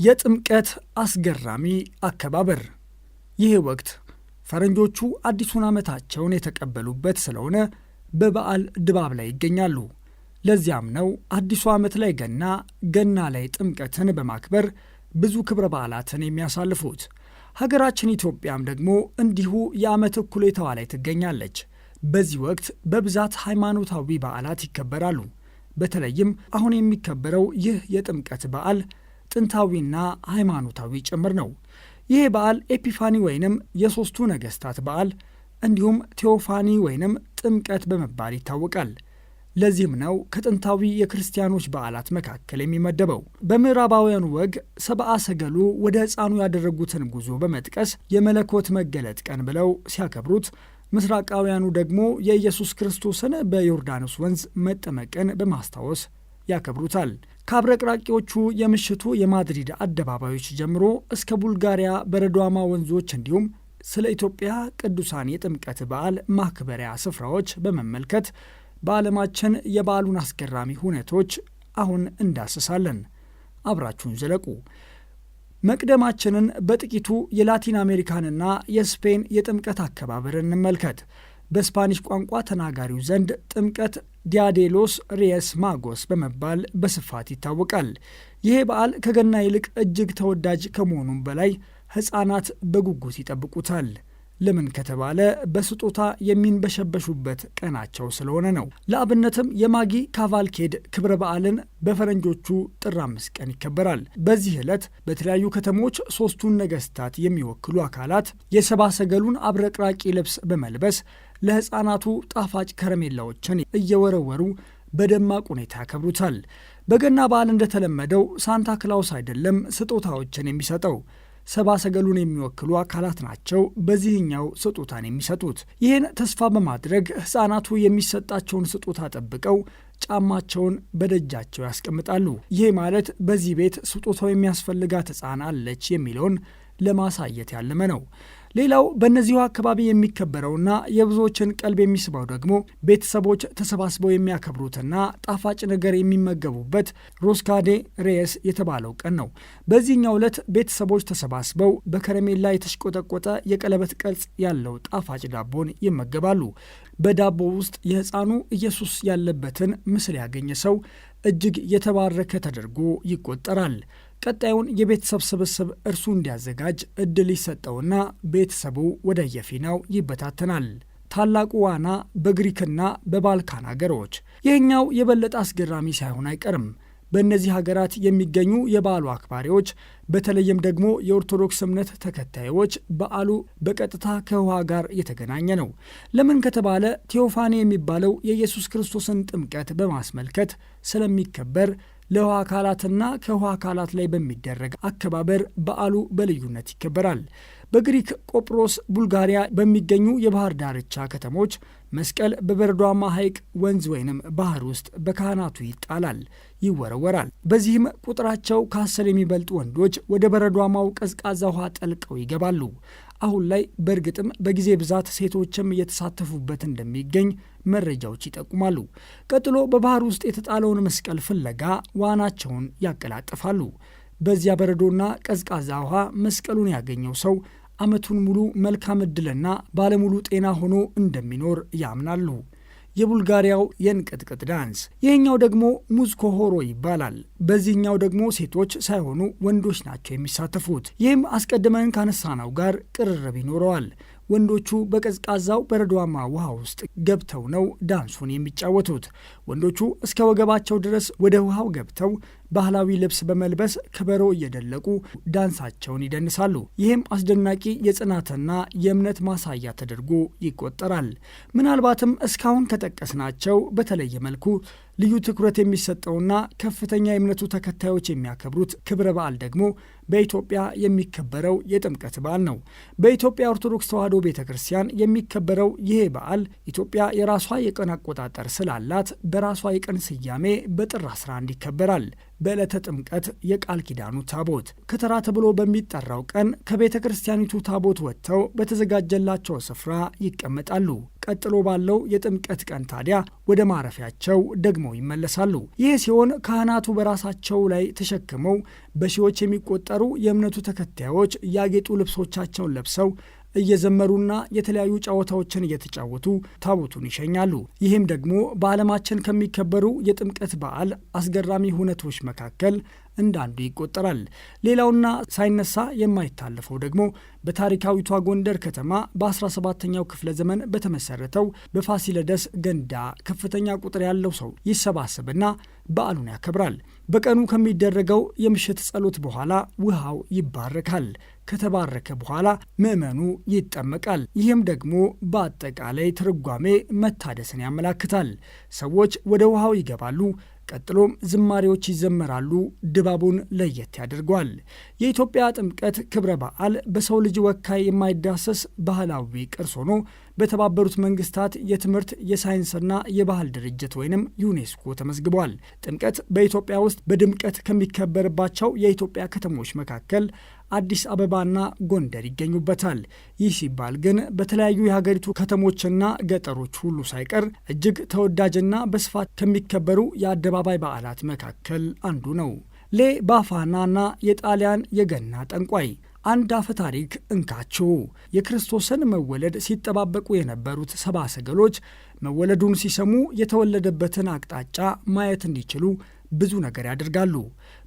የጥምቀት አስገራሚ አከባበር። ይህ ወቅት ፈረንጆቹ አዲሱን ዓመታቸውን የተቀበሉበት ስለሆነ በበዓል ድባብ ላይ ይገኛሉ። ለዚያም ነው አዲሱ ዓመት ላይ ገና ላይ ጥምቀትን በማክበር ብዙ ክብረ በዓላትን የሚያሳልፉት። ሀገራችን ኢትዮጵያም ደግሞ እንዲሁ የዓመት እኩሌታዋ ላይ ትገኛለች። በዚህ ወቅት በብዛት ሃይማኖታዊ በዓላት ይከበራሉ። በተለይም አሁን የሚከበረው ይህ የጥምቀት በዓል ጥንታዊና ሃይማኖታዊ ጭምር ነው። ይህ በዓል ኤፒፋኒ ወይንም የሦስቱ ነገሥታት በዓል እንዲሁም ቴዎፋኒ ወይንም ጥምቀት በመባል ይታወቃል። ለዚህም ነው ከጥንታዊ የክርስቲያኖች በዓላት መካከል የሚመደበው። በምዕራባውያኑ ወግ ሰብአ ሰገሉ ወደ ሕፃኑ ያደረጉትን ጉዞ በመጥቀስ የመለኮት መገለጥ ቀን ብለው ሲያከብሩት፣ ምስራቃውያኑ ደግሞ የኢየሱስ ክርስቶስን በዮርዳኖስ ወንዝ መጠመቅን በማስታወስ ያከብሩታል። ከአብረቅራቂዎቹ የምሽቱ የማድሪድ አደባባዮች ጀምሮ እስከ ቡልጋሪያ በረዷማ ወንዞች እንዲሁም ስለ ኢትዮጵያ ቅዱሳን የጥምቀት በዓል ማክበሪያ ስፍራዎች በመመልከት በዓለማችን የበዓሉን አስገራሚ ሁነቶች አሁን እንዳስሳለን። አብራችሁን ዘለቁ። መቅደማችንን በጥቂቱ የላቲን አሜሪካንና የስፔን የጥምቀት አከባበር እንመልከት። በስፓኒሽ ቋንቋ ተናጋሪው ዘንድ ጥምቀት ዲያዴሎስ ሪየስ ማጎስ በመባል በስፋት ይታወቃል። ይሄ በዓል ከገና ይልቅ እጅግ ተወዳጅ ከመሆኑም በላይ ሕፃናት በጉጉት ይጠብቁታል። ለምን ከተባለ በስጦታ የሚንበሸበሹበት ቀናቸው ስለሆነ ነው። ለአብነትም የማጊ ካቫልኬድ ክብረ በዓልን በፈረንጆቹ ጥር 5 ቀን ይከበራል። በዚህ ዕለት በተለያዩ ከተሞች ሦስቱን ነገሥታት የሚወክሉ አካላት የሰብአ ሰገሉን አብረቅራቂ ልብስ በመልበስ ለሕፃናቱ ጣፋጭ ከረሜላዎችን እየወረወሩ በደማቅ ሁኔታ ያከብሩታል። በገና በዓል እንደተለመደው ሳንታ ክላውስ አይደለም ስጦታዎችን የሚሰጠው፣ ሰብአ ሰገሉን የሚወክሉ አካላት ናቸው በዚህኛው ስጦታን የሚሰጡት። ይህን ተስፋ በማድረግ ሕፃናቱ የሚሰጣቸውን ስጦታ ጠብቀው ጫማቸውን በደጃቸው ያስቀምጣሉ። ይህ ማለት በዚህ ቤት ስጦታው የሚያስፈልጋት ሕፃን አለች የሚለውን ለማሳየት ያለመ ነው። ሌላው በእነዚሁ አካባቢ የሚከበረውና የብዙዎችን ቀልብ የሚስበው ደግሞ ቤተሰቦች ተሰባስበው የሚያከብሩትና ጣፋጭ ነገር የሚመገቡበት ሮስካዴ ሬየስ የተባለው ቀን ነው። በዚህኛው ዕለት ቤተሰቦች ተሰባስበው በከረሜላ የተሽቆጠቆጠ የቀለበት ቅርጽ ያለው ጣፋጭ ዳቦን ይመገባሉ። በዳቦ ውስጥ የሕፃኑ ኢየሱስ ያለበትን ምስል ያገኘ ሰው እጅግ የተባረከ ተደርጎ ይቆጠራል። ቀጣዩን የቤተሰብ ስብስብ እርሱ እንዲያዘጋጅ እድል ይሰጠውና ቤተሰቡ ወደ የፊናው ይበታተናል። ታላቁ ዋና በግሪክና በባልካን አገሮች። ይህኛው የበለጠ አስገራሚ ሳይሆን አይቀርም። በእነዚህ ሀገራት የሚገኙ የበዓሉ አክባሪዎች በተለይም ደግሞ የኦርቶዶክስ እምነት ተከታዮች በዓሉ በቀጥታ ከውሃ ጋር የተገናኘ ነው። ለምን ከተባለ ቴዎፋኒ የሚባለው የኢየሱስ ክርስቶስን ጥምቀት በማስመልከት ስለሚከበር ለውሃ አካላትና ከውሃ አካላት ላይ በሚደረግ አከባበር በዓሉ በልዩነት ይከበራል። በግሪክ ቆጵሮስ ቡልጋሪያ በሚገኙ የባህር ዳርቻ ከተሞች መስቀል በበረዷማ ሐይቅ ወንዝ ወይንም ባህር ውስጥ በካህናቱ ይጣላል፣ ይወረወራል። በዚህም ቁጥራቸው ከ10 የሚበልጡ ወንዶች ወደ በረዷማው ቀዝቃዛ ውሃ ጠልቀው ይገባሉ። አሁን ላይ በእርግጥም በጊዜ ብዛት ሴቶችም እየተሳተፉበት እንደሚገኝ መረጃዎች ይጠቁማሉ። ቀጥሎ በባህር ውስጥ የተጣለውን መስቀል ፍለጋ ዋናቸውን ያቀላጥፋሉ። በዚያ በረዶና ቀዝቃዛ ውሃ መስቀሉን ያገኘው ሰው ዓመቱን ሙሉ መልካም ዕድልና ባለሙሉ ጤና ሆኖ እንደሚኖር ያምናሉ። የቡልጋሪያው የእንቅጥቅጥ ዳንስ። ይህኛው ደግሞ ሙዝኮሆሮ ይባላል። በዚህኛው ደግሞ ሴቶች ሳይሆኑ ወንዶች ናቸው የሚሳተፉት። ይህም አስቀድመን ካነሳነው ጋር ቅርርብ ይኖረዋል። ወንዶቹ በቀዝቃዛው በረዷማ ውሃ ውስጥ ገብተው ነው ዳንሱን የሚጫወቱት። ወንዶቹ እስከ ወገባቸው ድረስ ወደ ውሃው ገብተው ባህላዊ ልብስ በመልበስ ከበሮ እየደለቁ ዳንሳቸውን ይደንሳሉ። ይህም አስደናቂ የጽናትና የእምነት ማሳያ ተደርጎ ይቆጠራል። ምናልባትም እስካሁን ከጠቀስናቸው በተለየ መልኩ ልዩ ትኩረት የሚሰጠውና ከፍተኛ የእምነቱ ተከታዮች የሚያከብሩት ክብረ በዓል ደግሞ በኢትዮጵያ የሚከበረው የጥምቀት በዓል ነው። በኢትዮጵያ ኦርቶዶክስ ተዋሕዶ ቤተ ክርስቲያን የሚከበረው ይሄ በዓል ኢትዮጵያ የራሷ የቀን አቆጣጠር ስላላት በራሷ የቀን ስያሜ በጥር 11 ይከበራል። በዕለተ ጥምቀት የቃል ኪዳኑ ታቦት ከተራ ተብሎ በሚጠራው ቀን ከቤተ ክርስቲያኒቱ ታቦት ወጥተው በተዘጋጀላቸው ስፍራ ይቀመጣሉ። ቀጥሎ ባለው የጥምቀት ቀን ታዲያ ወደ ማረፊያቸው ደግመው ይመለሳሉ። ይህ ሲሆን ካህናቱ በራሳቸው ላይ ተሸክመው በሺዎች የሚቆጠሩ የእምነቱ ተከታዮች ያጌጡ ልብሶቻቸውን ለብሰው እየዘመሩና የተለያዩ ጨዋታዎችን እየተጫወቱ ታቦቱን ይሸኛሉ። ይህም ደግሞ በዓለማችን ከሚከበሩ የጥምቀት በዓል አስገራሚ ሁነቶች መካከል እንዳንዱ ይቆጠራል። ሌላውና ሳይነሳ የማይታለፈው ደግሞ በታሪካዊቷ ጎንደር ከተማ በ17ኛው ክፍለ ዘመን በተመሰረተው በፋሲለደስ ገንዳ ከፍተኛ ቁጥር ያለው ሰው ይሰባሰብና በዓሉን ያከብራል። በቀኑ ከሚደረገው የምሽት ጸሎት በኋላ ውሃው ይባረካል። ከተባረከ በኋላ ምዕመኑ ይጠመቃል። ይህም ደግሞ በአጠቃላይ ትርጓሜ መታደስን ያመላክታል። ሰዎች ወደ ውሃው ይገባሉ። ቀጥሎም ዝማሬዎች ይዘመራሉ። ድባቡን ለየት ያደርገዋል። የኢትዮጵያ ጥምቀት ክብረ በዓል በሰው ልጅ ወካይ የማይዳሰስ ባህላዊ ቅርስ ሆኖ በተባበሩት መንግስታት የትምህርት የሳይንስና የባህል ድርጅት ወይንም ዩኔስኮ ተመዝግቧል። ጥምቀት በኢትዮጵያ ውስጥ በድምቀት ከሚከበርባቸው የኢትዮጵያ ከተሞች መካከል አዲስ አበባና ጎንደር ይገኙበታል። ይህ ሲባል ግን በተለያዩ የሀገሪቱ ከተሞችና ገጠሮች ሁሉ ሳይቀር እጅግ ተወዳጅና በስፋት ከሚከበሩ የአደባባይ በዓላት መካከል አንዱ ነው። ሌ ባፋናና የጣሊያን የገና ጠንቋይ። አንድ አፈ ታሪክ እንካችሁ። የክርስቶስን መወለድ ሲጠባበቁ የነበሩት ሰብአ ሰገሎች መወለዱን ሲሰሙ የተወለደበትን አቅጣጫ ማየት እንዲችሉ ብዙ ነገር ያደርጋሉ።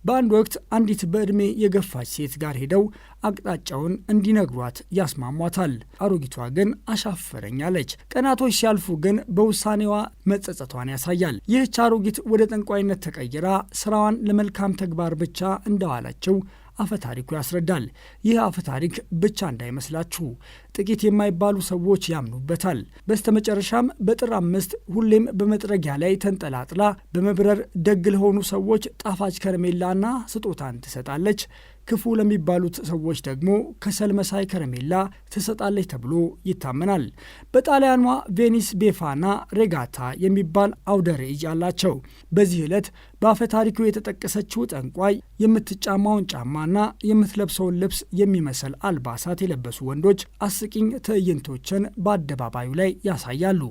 በአንድ ወቅት አንዲት በዕድሜ የገፋች ሴት ጋር ሄደው አቅጣጫውን እንዲነግሯት ያስማሟታል። አሮጊቷ ግን አሻፈረኝ አለች። ቀናቶች ሲያልፉ ግን በውሳኔዋ መጸጸቷን ያሳያል። ይህች አሮጊት ወደ ጠንቋይነት ተቀይራ ስራዋን ለመልካም ተግባር ብቻ እንደዋላቸው አፈታሪኩ ያስረዳል። ይህ አፈታሪክ ብቻ እንዳይመስላችሁ፣ ጥቂት የማይባሉ ሰዎች ያምኑበታል። በስተመጨረሻም በጥር 5 ሁሌም በመጥረጊያ ላይ ተንጠላጥላ በመብረር ደግ ለሆኑ ሰዎች ጣፋጭ ከረሜላና ስጦታን ትሰጣለች። ክፉ ለሚባሉት ሰዎች ደግሞ ከሰል መሳይ ከረሜላ ትሰጣለች ተብሎ ይታመናል። በጣሊያኗ ቬኒስ ቤፋና ሬጋታ የሚባል አውደ ርዕይ አላቸው። በዚህ ዕለት በአፈ ታሪኩ የተጠቀሰችው ጠንቋይ የምትጫማውን ጫማና የምትለብሰውን ልብስ የሚመስል አልባሳት የለበሱ ወንዶች አስቂኝ ትዕይንቶችን በአደባባዩ ላይ ያሳያሉ።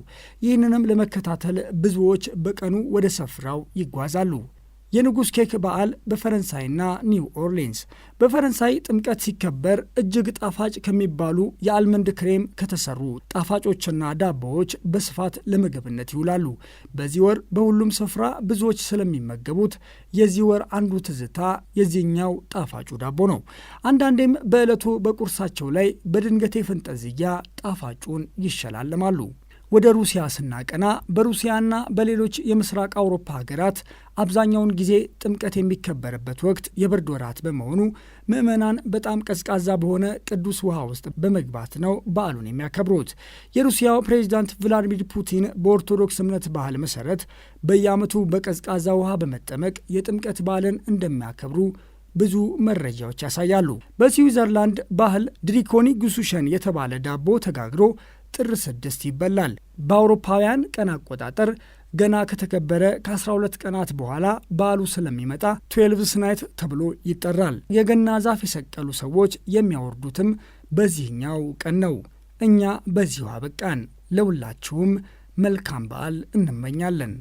ይህንንም ለመከታተል ብዙዎች በቀኑ ወደ ስፍራው ይጓዛሉ። የንጉሥ ኬክ በዓል በፈረንሳይና ኒው ኦርሊንስ። በፈረንሳይ ጥምቀት ሲከበር እጅግ ጣፋጭ ከሚባሉ የአልመንድ ክሬም ከተሰሩ ጣፋጮችና ዳቦዎች በስፋት ለምግብነት ይውላሉ። በዚህ ወር በሁሉም ስፍራ ብዙዎች ስለሚመገቡት የዚህ ወር አንዱ ትዝታ የዚህኛው ጣፋጩ ዳቦ ነው። አንዳንዴም በዕለቱ በቁርሳቸው ላይ በድንገቴ ፈንጠዝያ ጣፋጩን ይሸላለማሉ። ወደ ሩሲያ ስናቀና በሩሲያና በሌሎች የምስራቅ አውሮፓ ሀገራት አብዛኛውን ጊዜ ጥምቀት የሚከበርበት ወቅት የብርድ ወራት በመሆኑ ምዕመናን በጣም ቀዝቃዛ በሆነ ቅዱስ ውሃ ውስጥ በመግባት ነው በዓሉን የሚያከብሩት። የሩሲያው ፕሬዚዳንት ቭላዲሚር ፑቲን በኦርቶዶክስ እምነት ባህል መሰረት በየዓመቱ በቀዝቃዛ ውሃ በመጠመቅ የጥምቀት በዓልን እንደሚያከብሩ ብዙ መረጃዎች ያሳያሉ። በስዊዘርላንድ ባህል ድሪኮኒ ጉሱሸን የተባለ ዳቦ ተጋግሮ ጥር 6 ይበላል። በአውሮፓውያን ቀን አቆጣጠር ገና ከተከበረ ከ12 ቀናት በኋላ በዓሉ ስለሚመጣ 12ስ ናይት ተብሎ ይጠራል። የገና ዛፍ የሰቀሉ ሰዎች የሚያወርዱትም በዚህኛው ቀን ነው። እኛ በዚሁ አበቃን። ለሁላችሁም መልካም በዓል እንመኛለን።